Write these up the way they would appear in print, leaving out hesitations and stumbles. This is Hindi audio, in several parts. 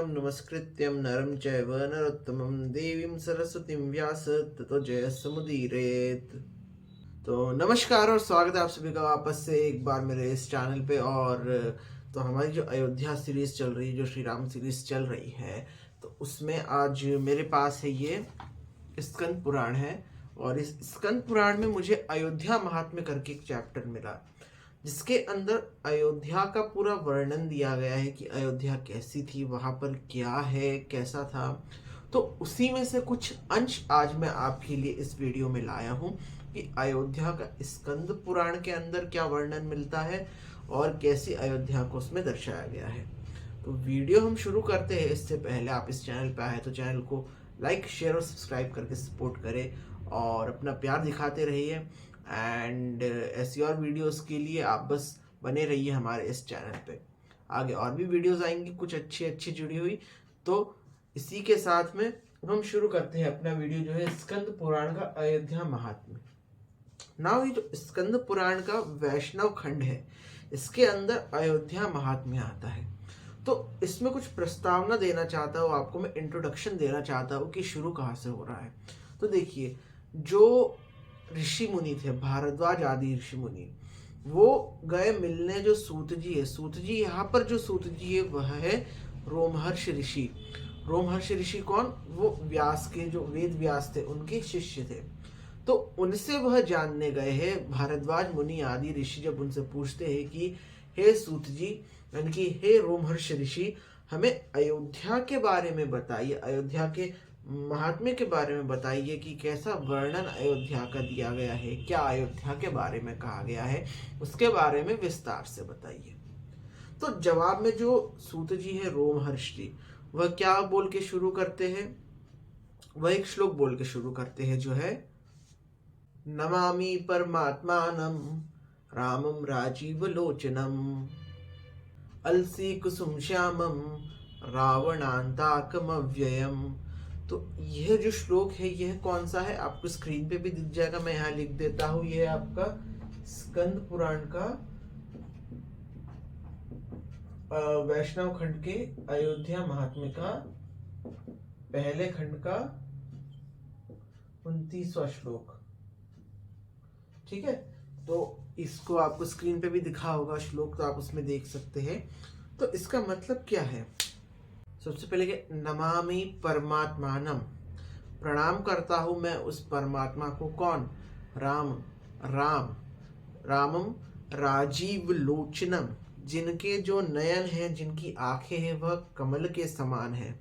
नारायणं नमस्कृत्यं नरं चैव नरोत्तमं देवीं सरस्वतीं व्यास ततो जयसमुदीरयेत्। तो नमस्कार और स्वागत है आप सभी का वापस से एक बार मेरे इस चैनल पे। और तो हमारी जो अयोध्या सीरीज चल रही है, जो श्री राम सीरीज चल रही है, तो उसमें आज मेरे पास है ये स्कंद पुराण है। और इस स्कंद पुराण में मुझे अयोध्या महात्म्य करके एक चैप्टर मिला, जिसके अंदर अयोध्या का पूरा वर्णन दिया गया है कि अयोध्या कैसी थी, वहाँ पर क्या है, कैसा था। तो उसी में से कुछ अंश आज मैं आपके लिए इस वीडियो में लाया हूँ कि अयोध्या का स्कंद पुराण के अंदर क्या वर्णन मिलता है और कैसी अयोध्या को उसमें दर्शाया गया है। तो वीडियो हम शुरू करते हैं। इससे पहले आप इस चैनल पर आए तो चैनल को लाइक, शेयर और सब्सक्राइब करके सपोर्ट करें और अपना प्यार दिखाते रहिए। एंड ऐसी और वीडियोस के लिए आप बस बने रहिए हमारे इस चैनल पे। आगे और भी वीडियोस आएंगी कुछ अच्छी जुड़ी हुई। तो इसी के साथ में हम शुरू करते हैं अपना वीडियो, जो है स्कंद पुराण का अयोध्या महात्म्य। नाउ ये जो स्कंद पुराण का वैष्णव खंड है, इसके अंदर अयोध्या महात्म्य आता है। तो इसमें कुछ प्रस्तावना देना चाहता हूँ आपको, मैं इंट्रोडक्शन देना चाहता हूँ कि शुरू कहाँ से हो रहा है। तो देखिए, जो ऋषि मुनि थे, भारद्वाज आदि ऋषि मुनि, वो गए मिलने जो सूत जी है। सूत जी, यहाँ पर जो सूत जी है वह है रोमहर्ष ऋषि। रोमहर्ष ऋषि कौन? वो व्यास के, जो वेद व्यास थे, उनके शिष्य थे। तो उनसे वह जानने गए हैं। भारद्वाज मुनि आदि ऋषि जब उनसे पूछते हैं कि हे सूत जी, यानी कि हे रोमहर्ष ऋषि, हमें अयोध्या के बारे में बताइए, अयोध्या के महात्म्य के बारे में बताइए कि कैसा वर्णन अयोध्या का दिया गया है, क्या अयोध्या के बारे में कहा गया है, उसके बारे में विस्तार से बताइए। तो जवाब में जो सूत जी है, रोमहर्ष जी, वह क्या बोल के शुरू करते हैं? वह एक श्लोक बोल के शुरू करते हैं, जो है नमामि परमात्मानं रामं राजीव लोचनम अलसी कुसुम श्यामम रावणांताकमव्ययम। तो यह जो श्लोक है, यह कौन सा है? आपको स्क्रीन पे भी दिख जाएगा, मैं यहाँ लिख देता हूँ। यह आपका स्कंद पुराण का वैष्णव खंड के अयोध्या महात्म्य का पहले खंड का 29वां श्लोक। ठीक है, तो इसको आपको स्क्रीन पे भी दिखा होगा श्लोक, तो आप उसमें देख सकते हैं। तो इसका मतलब क्या है? सबसे पहले कि नमामि परमात्मानम, प्रणाम करता हूं मैं उस परमात्मा को। कौन? राम। रामम राजीव लोचनम, जिनके जो नयन हैं, जिनकी आंखें हैं, वह कमल के समान है।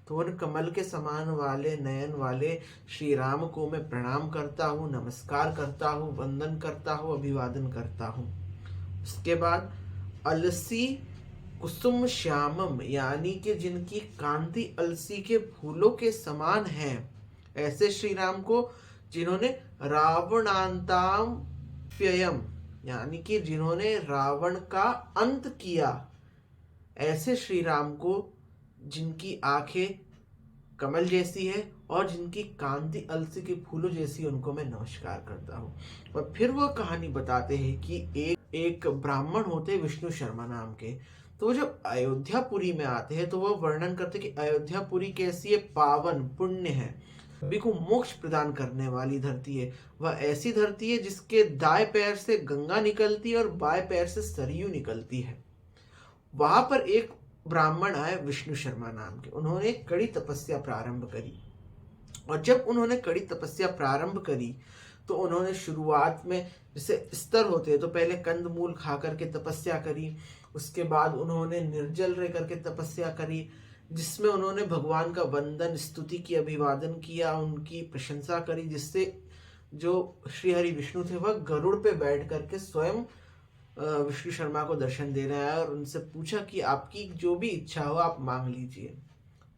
तो उन कमल के समान वाले नयन वाले श्री राम को मैं प्रणाम करता हूँ, नमस्कार करता हूँ, वंदन करता हूँ, अभिवादन करता हूँ। उसके बाद अलसी कुसुम श्यामम, यानी कि जिनकी कांति अलसी के फूलों के समान है, ऐसे श्री राम को, जिन्होंने रावणांताम व्ययम, यानी कि जिन्होंने रावण का अंत किया, ऐसे श्री राम को, जिनकी आंखें कमल जैसी है और जिनकी कांति अलसी के फूलों जैसी, उनको मैं नमस्कार करता हूँ। और फिर वह कहानी बताते हैं कि एक ब्राह्मण होते विष्णु शर्मा नाम के। तो जब अयोध्यापुरी में आते हैं तो वह वर्णन करते कि अयोध्यापुरी कैसी है, पावन, पुण्य है, सभी को मोक्ष प्रदान करने वाली धरती है। वह ऐसी धरती है जिसके दाएं पैर से गंगा निकलती है और बाएं पैर से सरयू निकलती है। वहां पर एक ब्राह्मण आए विष्णु शर्मा नाम के, उन्होंने कड़ी तपस्या प्रारंभ करी। और जब उन्होंने कड़ी तपस्या प्रारंभ करी तो उन्होंने शुरुआत में, जैसे स्तर होते हैं, तो पहले कंदमूल खा करके तपस्या करी। उसके बाद उन्होंने निर्जल रह करके तपस्या करी, जिसमें उन्होंने भगवान का वंदन, स्तुति की, अभिवादन किया, उनकी प्रशंसा करी, जिससे जो श्री हरि विष्णु थे वह गरुड़ पे बैठ करके स्वयं विष्णु शर्मा को दर्शन देने आया और उनसे पूछा कि आपकी जो भी इच्छा हो आप मांग लीजिए।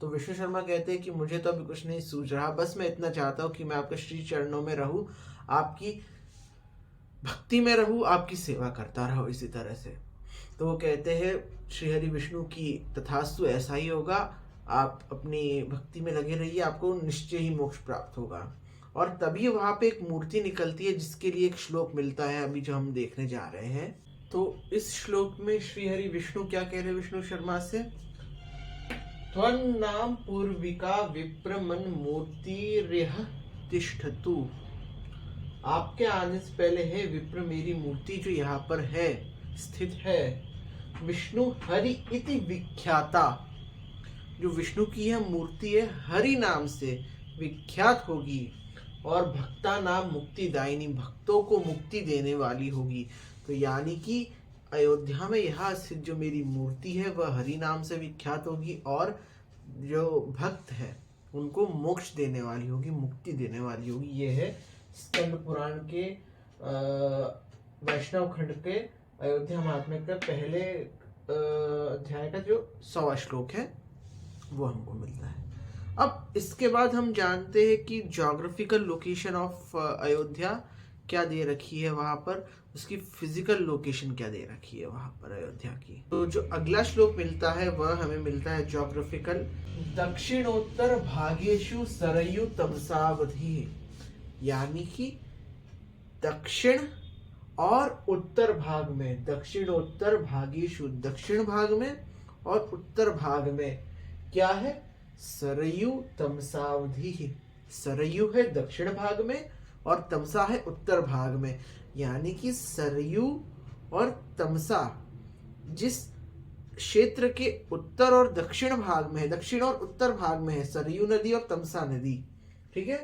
तो विष्णु शर्मा कहते हैं कि मुझे तो अभी कुछ नहीं सूझ रहा, बस मैं इतना चाहता हूँ कि मैं आपके श्री चरणों में रहूं, आपकी भक्ति में रहूं, आपकी सेवा करता रहूं इसी तरह से। तो वो कहते हैं श्री हरि विष्णु की तथास्तु, ऐसा ही होगा, आप अपनी भक्ति में लगे रहिए, आपको निश्चय ही मोक्ष प्राप्त होगा। और तभी वहां पे एक मूर्ति निकलती है, जिसके लिए एक श्लोक मिलता है अभी जो हम देखने जा रहे हैं। तो इस श्लोक में श्री हरि विष्णु क्या कह रहे हैं विष्णु शर्मा से? त्वन्नाम पूर्विका विप्रमन मूर्तिरिह तिष्ठतु। आपके आने से पहले है विप्र मेरी मूर्ति जो यहाँ पर है स्थित है। विष्णु हरि इति विख्याता, जो विष्णु की यह मूर्ति है हरि नाम से विख्यात होगी। और भक्ता नाम मुक्तिदायिनी, भक्तों को मुक्ति देने वाली होगी। तो यानी कि अयोध्या में यहाँ स्थित जो मेरी मूर्ति है वह हरि नाम से विख्यात होगी और जो भक्त है उनको मोक्ष देने वाली होगी, मुक्ति देने वाली होगी। ये है स्कंद पुराण के वैष्णव खंड के अयोध्या महात्म्य का पहले अध्याय का जो 100वां श्लोक है वो हमको मिलता है। अब इसके बाद हम जानते हैं कि ज्योग्राफिकल लोकेशन ऑफ अयोध्या क्या दे रखी है वहां पर, उसकी फिजिकल लोकेशन क्या दे रखी है वहां पर अयोध्या की। तो जो अगला श्लोक मिलता है वह हमें मिलता है ज्योग्राफिकल। दक्षिणोत्तर भागेषु सरयू तमसावधि, यानी कि दक्षिण और उत्तर भाग में, दक्षिणोत्तर भागेषु दक्षिण भाग में और उत्तर भाग में क्या है, सरयू तमसावधि। सरयू है दक्षिण भाग में और तमसा है उत्तर भाग में, यानी कि सरयू और तमसा जिस क्षेत्र के उत्तर और दक्षिण भाग में है, दक्षिण और उत्तर भाग में है सरयू नदी और तमसा नदी, ठीक है।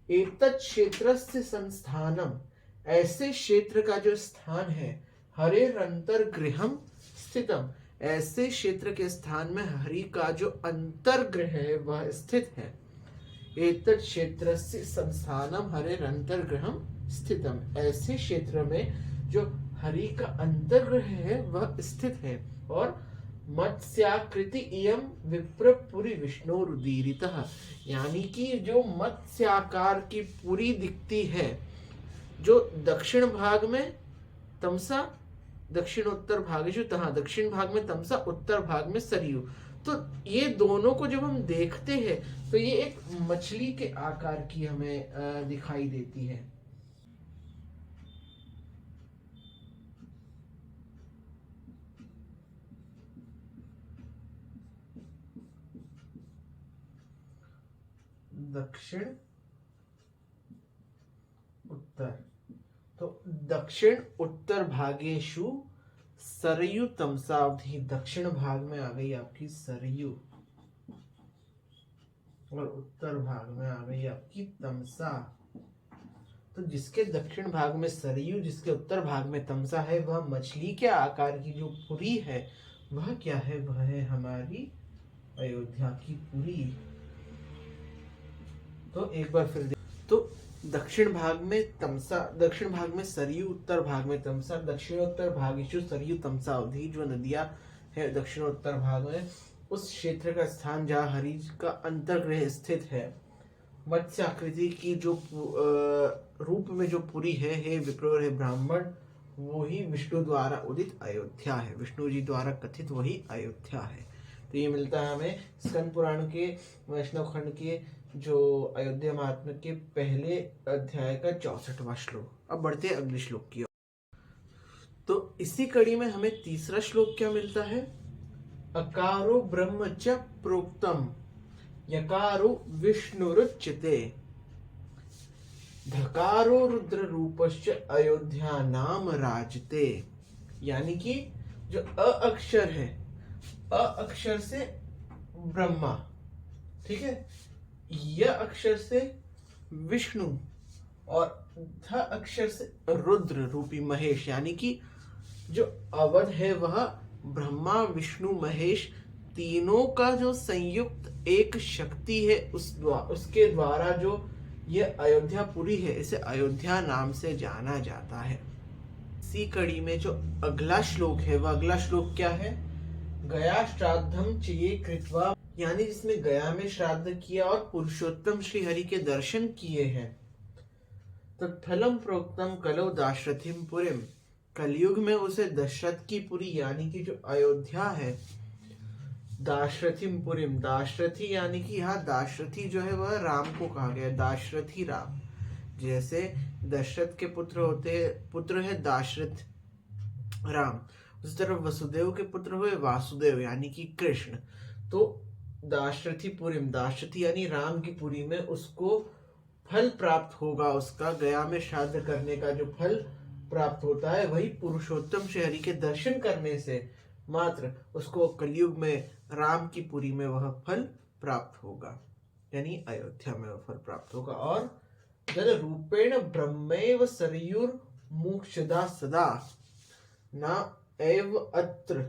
एतत् क्षेत्रस्य संस्थानम, ऐसे क्षेत्र का जो स्थान है, हरेरंतर्गृहम स्थितम, ऐसे क्षेत्र के स्थान में हरि का जो अंतर्गृह है वह स्थित है। एतत् क्षेत्रस्य संस्थानम हरेरंतर्गृहम स्थितम, ऐसे क्षेत्र में जो हरि का अंतर्गृह है वह स्थित है। और मत्स्याकृति इयं विप्रपुरी विष्णुरुदीरितः, यानी कि जो मत्स्याकार की पुरी दिखती है, जो दक्षिण भाग में तमसा, दक्षिण उत्तर भागेषु तहा, दक्षिण भाग में तमसा, उत्तर भाग में सरयू। तो ये दोनों को जब हम देखते हैं तो ये एक मछली के आकार की हमें दिखाई देती है। दक्षिण उत्तर, तो दक्षिण उत्तर भागेषु सरयू तमसावधि, दक्षिण भाग में आ गई आपकी सरयू और उत्तर भाग में आ गई आपकी तमसा। तो जिसके दक्षिण भाग में सरयू, जिसके उत्तर भाग में तमसा है, वह मछली के आकार की जो पुरी है वह क्या है, वह है हमारी अयोध्या की पुरी। तो एक बार फिर तो दक्षिण भाग में तमसा, दक्षिण भाग में सरयू, उत्तर भाग में तमसा, दक्षिणोत्तर भागेषु सरयू तमसावधि, जो नदियां है दक्षिणोत्तर भाग में, उस क्षेत्र का स्थान जहाँ हरि का अंतर्गृह स्थित है। मत्स्याकृति की जो रूप में जो पुरी है, हे विप्र हे ब्राह्मण, वो ही विष्णु द्वारा उदित अयोध्या है, विष्णु जी द्वारा कथित वही अयोध्या है। तो ये मिलता है हमें स्कंद पुराण के वैष्णव खंड के जो अयोध्या महात्म्य के पहले अध्याय का 64वां श्लोक। अब बढ़ते हैं अगले श्लोक की ओर। तो इसी कड़ी में हमें तीसरा श्लोक क्या मिलता है, अकारो ब्रह्म च प्रोक्तम यकारो विष्णुरुच्यते धकारो रुद्र रूपश्च अयोध्या नाम राजते। यानी कि जो अ अक्षर है, अ अक्षर से ब्रह्मा, ठीक है, य अक्षर से विष्णु और ध अक्षर से रुद्र रूपी महेश, यानी कि जो अवध है वह ब्रह्मा विष्णु महेश तीनों का जो संयुक्त एक शक्ति है, उसके द्वारा जो ये अयोध्यापुरी है, इसे अयोध्या नाम से जाना जाता है। इसी कड़ी में जो अगला श्लोक है वह अगला श्लोक क्या है, गया श्राद्धम चिये कृत्वा, यानी जिसने गया में श्राद्ध किया और पुरुषोत्तम श्री हरि के दर्शन किए हैं। तत्फलम प्रोक्तम कलौ दाशरथिम पुरीम, कलयुग में उसे दशरथ की पुरी यानी कि जो अयोध्या है, दाशरथिम पुरीम, दाशरथी यानी कि यहाँ दाशरथी जो है वह राम को कहा गया, दाशरथी राम। जैसे दशरथ के पुत्र होते, पुत्र है दाशरथ राम, उसी तरह वसुदेव के पुत्र हुए वासुदेव यानी कि कृष्ण। तो दाशरथिपुरीम, दाशरथी यानी राम की पुरी में उसको फल प्राप्त होगा, उसका गया में श्राद्ध करने का जो फल प्राप्त होता है वही पुरुषोत्तम श्री हरि के दर्शन करने से मात्र उसको कलयुग में राम की पुरी में वह फल प्राप्त होगा, यानी अयोध्या में वह फल प्राप्त होगा। और जल रूपेण ब्रह्मेव सरयुर मोक्षदा सदा न एव अत्र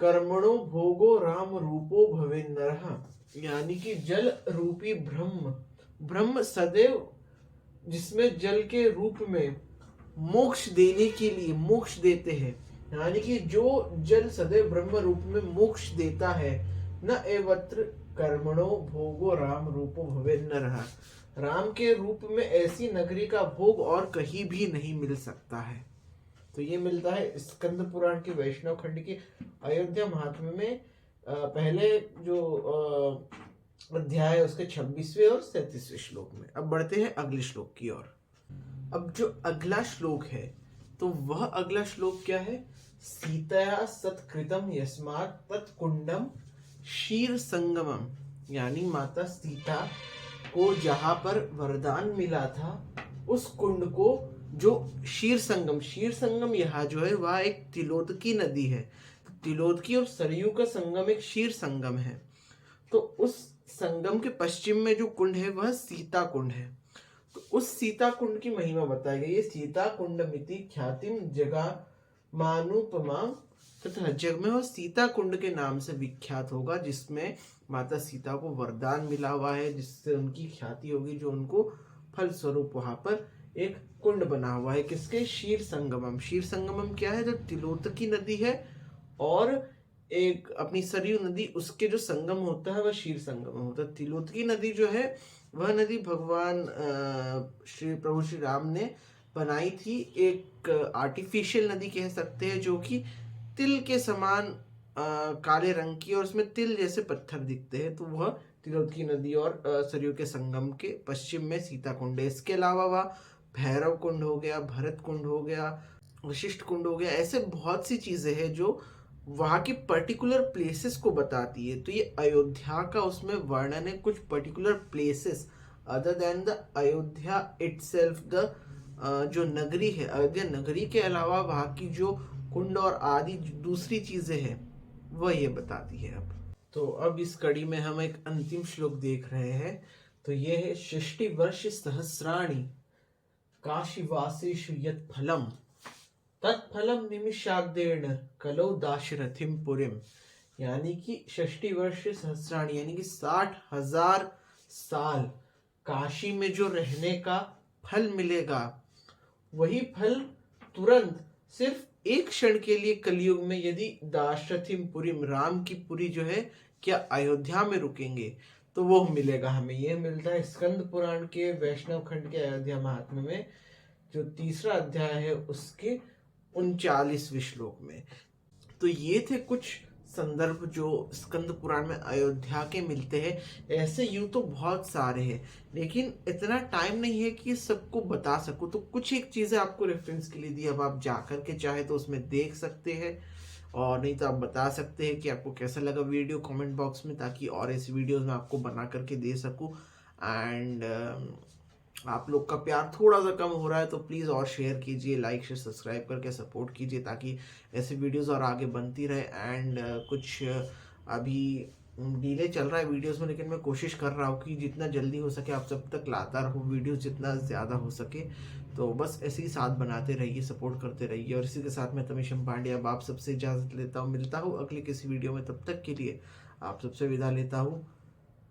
कर्मणो भोगो राम रूपो भवे नरः, यानी कि जल रूपी ब्रह्म, ब्रह्म सदैव जिसमें जल के रूप में मोक्ष देने के लिए मोक्ष देते हैं, यानी कि जो जल सदैव ब्रह्म रूप में मोक्ष देता है। न एवत्र कर्मणो भोगो राम रूपो भवे नरः, राम के रूप में ऐसी नगरी का भोग और कहीं भी नहीं मिल सकता है। तो ये मिलता है स्कंद पुराण के वैष्णव खंड के अयोध्या महात्म्य में पहले जो अध्याय है उसके 26वें और 37वें श्लोक में। अब बढ़ते हैं अगले श्लोक की ओर। अब जो अगला श्लोक है तो वह अगला श्लोक क्या है? सीतया सत्कृतम यस्मात् तत्कुंडम क्षीर संगमम, यानी माता सीता को जहां पर वरदान मिला था उस कुंड को जो क्षीर संगम, क्षीर संगम यहाँ जो है वह एक तिलोदकी नदी है। तिलोदकी और सरयू का संगम एक क्षीर संगम है। तो उस संगम के पश्चिम में जो कुंड है वह सीता कुंड है। तो उस सीता कुंड की महिमा बताई गई है। सीता कुंड मिति ख्यातिम जगा मानुपमा, तथा जग में वह सीता कुंड के नाम से विख्यात होगा, जिसमें माता सीता को वरदान मिला हुआ है, जिससे उनकी ख्याति होगी, जो उनको फल स्वरूप वहां पर एक कुंड बना हुआ है। किसके? क्षीर संगमम। क्षीर संगमम क्या है? जो तिलोतकी नदी है और एक अपनी सरयू नदी, उसके जो संगम होता है वह क्षीर संगम होता है। तिलोतकी नदी जो है वह नदी भगवान श्री प्रभु श्री राम ने बनाई थी, एक आर्टिफिशियल नदी कह सकते हैं, जो कि तिल के समान काले रंग की और उसमें तिल जैसे पत्थर दिखते हैं। तो वह तिलोतकी नदी और सरयू के संगम के पश्चिम में सीता कुंड है। इसके अलावा वह भैरव कुंड हो गया, भरत कुंड हो गया, वशिष्ठ कुंड हो गया, ऐसे बहुत सी चीजें हैं जो वहाँ की पर्टिकुलर प्लेसेस को बताती है। तो ये अयोध्या का उसमें वर्णन है, कुछ particular places other than the Ayodhya itself, the जो नगरी है अयोध्या नगरी के अलावा वहाँ की जो कुंड और आदि दूसरी चीजें हैं वह ये बताती है। तो अब इस कड़ी में हम एक अंतिम श्लोक देख रहे हैं। तो ये है 60 वर्ष सहस्राणि काशीवासेषु यत् फलम तत्फलम निमिषाग्देन कलौ दाशरथिम पुरीम, यानी कि 60 वर्ष सहस्राणी यानी कि 60,000 साल काशी में जो रहने का फल मिलेगा वही फल तुरंत सिर्फ एक क्षण के लिए कलयुग में यदि दाशरथिम पुरीम, राम की पुरी जो है क्या अयोध्या में रुकेंगे तो वो मिलेगा हमें। ये मिलता है स्कंद पुराण के वैष्णव खंड के अयोध्या महात्म्य में, जो 3रा अध्याय है उसके 39वें श्लोक में। तो ये थे कुछ संदर्भ जो स्कंद पुराण में अयोध्या के मिलते हैं। ऐसे यूं तो बहुत सारे हैं, लेकिन इतना टाइम नहीं है कि सबको बता सकूं। तो कुछ एक चीजें आपको रेफरेंस के लिए दी, अब आप जाकर के चाहे तो उसमें देख सकते हैं, और नहीं तो आप बता सकते हैं कि आपको कैसा लगा वीडियो कमेंट बॉक्स में, ताकि और ऐसी वीडियोस मैं आपको बना करके दे सकूं। एंड आप लोग का प्यार थोड़ा सा कम हो रहा है तो प्लीज़ और शेयर कीजिए, लाइक शेयर सब्सक्राइब करके सपोर्ट कीजिए, ताकि ऐसे वीडियोस और आगे बनती रहे। एंड कुछ अभी डिले चल रहा है वीडियोस में, लेकिन मैं कोशिश कर रहा हूँ कि जितना जल्दी हो सके आप सब तक लाता रहूँ वीडियोस, जितना ज़्यादा हो सके। तो बस ऐसे ही साथ बनाते रहिए, सपोर्ट करते रहिए। और इसी के साथ मैं तमीशम पांड्या अब आप सबसे इजाज़त लेता हूँ, मिलता हूँ अगले किसी वीडियो में। तब तक के लिए आप सबसे विदा लेता हूँ।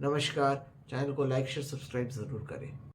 नमस्कार। चैनल को लाइक शेयर सब्सक्राइब ज़रूर करें।